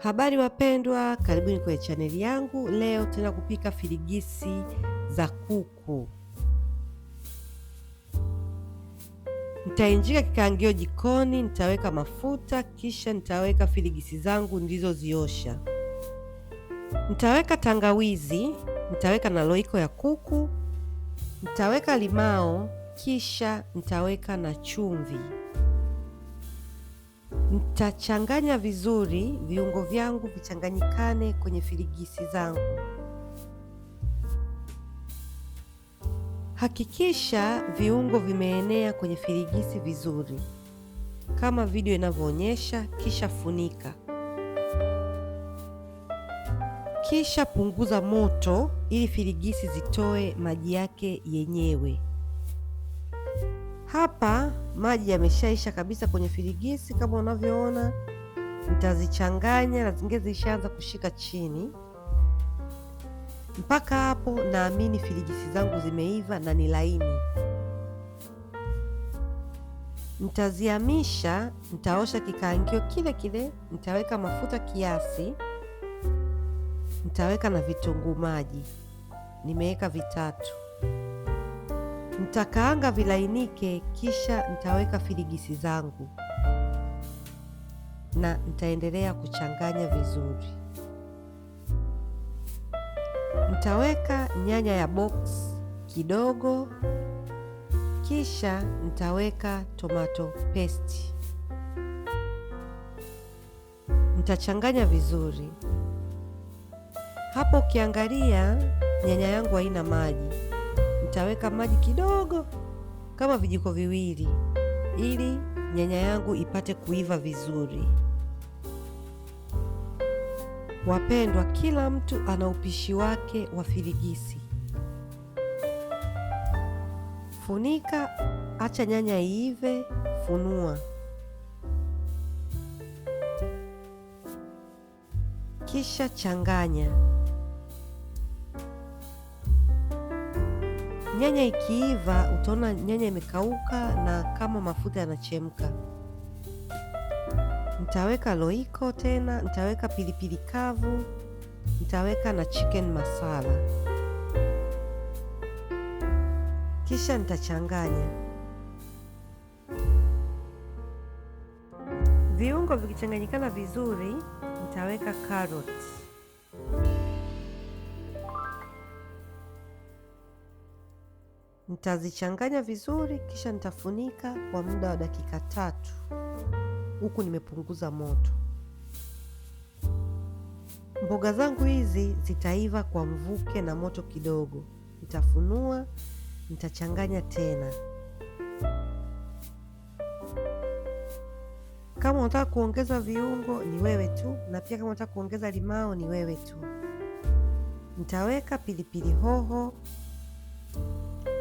Habari wapendwa, karibuni kwenye chaneli yangu. Leo tena kupika firigisi za kuku. Nitainjika kikaangio jikoni, nitaweka mafuta, kisha nitaweka firigisi zangu nilizoziosha. Nitaweka tangawizi, nitaweka na roiko ya kuku, nitaweka limao, kisha nitaweka na chumvi. Nitachanganya vizuri viungo vyangu vichanganyikane kwenye firigisi zangu. Hakikisha viungo vimeenea kwenye firigisi vizuri kama video inavyoonyesha, kisha funika. Kisha punguza moto ili firigisi zitoe maji yake yenyewe. Hapa maji yameshaisha kabisa kwenye firigisi kama unavyoona. Nitazichanganya na zingine zishaanza kushika chini. Mpaka hapo naamini firigisi zangu zimeiva na ni laini. Nitazihamisha, nitaosha kikaangio kile kile, nitaweka mafuta kiasi, nitaweka na vitunguu maji, nimeweka vitatu. Nitakaanga vilainike, kisha nitaweka firigisi zangu na nitaendelea kuchanganya vizuri. Nitaweka nyanya ya box kidogo, kisha nitaweka tomato paste. Nitachanganya vizuri. Hapo ukiangalia nyanya yangu haina maji. Nitaweka maji kidogo kama vijiko viwili ili nyanya yangu ipate kuiva vizuri. Wapendwa, kila mtu ana upishi wake wa firigisi. Funika, acha nyanya iive, funua. Kisha changanya. Nyanya ikiiva utaona nyanya imekauka na kama mafuta yanachemka. Nitaweka roiko tena, nitaweka pilipili kavu, nitaweka na chicken masala. Kisha nitachanganya. Viungo vikichanganyikana vizuri, nitaweka carrot. Nitazichanganya vizuri, kisha nitafunika kwa muda wa dakika 3. Huku nimepunguza moto. Mboga zangu hizi zitaiva kwa mvuke na moto kidogo. Nitafunua, nitachanganya tena. Kama unataka kuongeza viungo ni wewe tu, na pia kama unataka kuongeza limao ni wewe tu. Nitaweka pilipili hoho,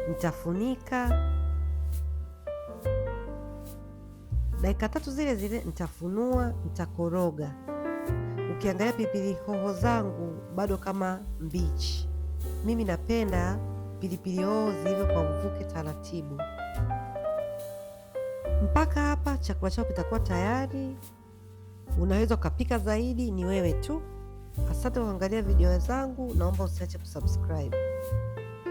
nitafunika dakika 3 zile zile, nitafunua, nitakoroga. Ukiangalia pilipili hoho zangu bado kama mbichi. Mimi napenda pilipili hoho ziive kwa mvuke taratibu. Mpaka hapa chakula chako kitakuwa tayari. Unaweza ukapika zaidi, ni wewe tu. Asante kwa kuangalia video zangu, naomba usiache kusubscribe.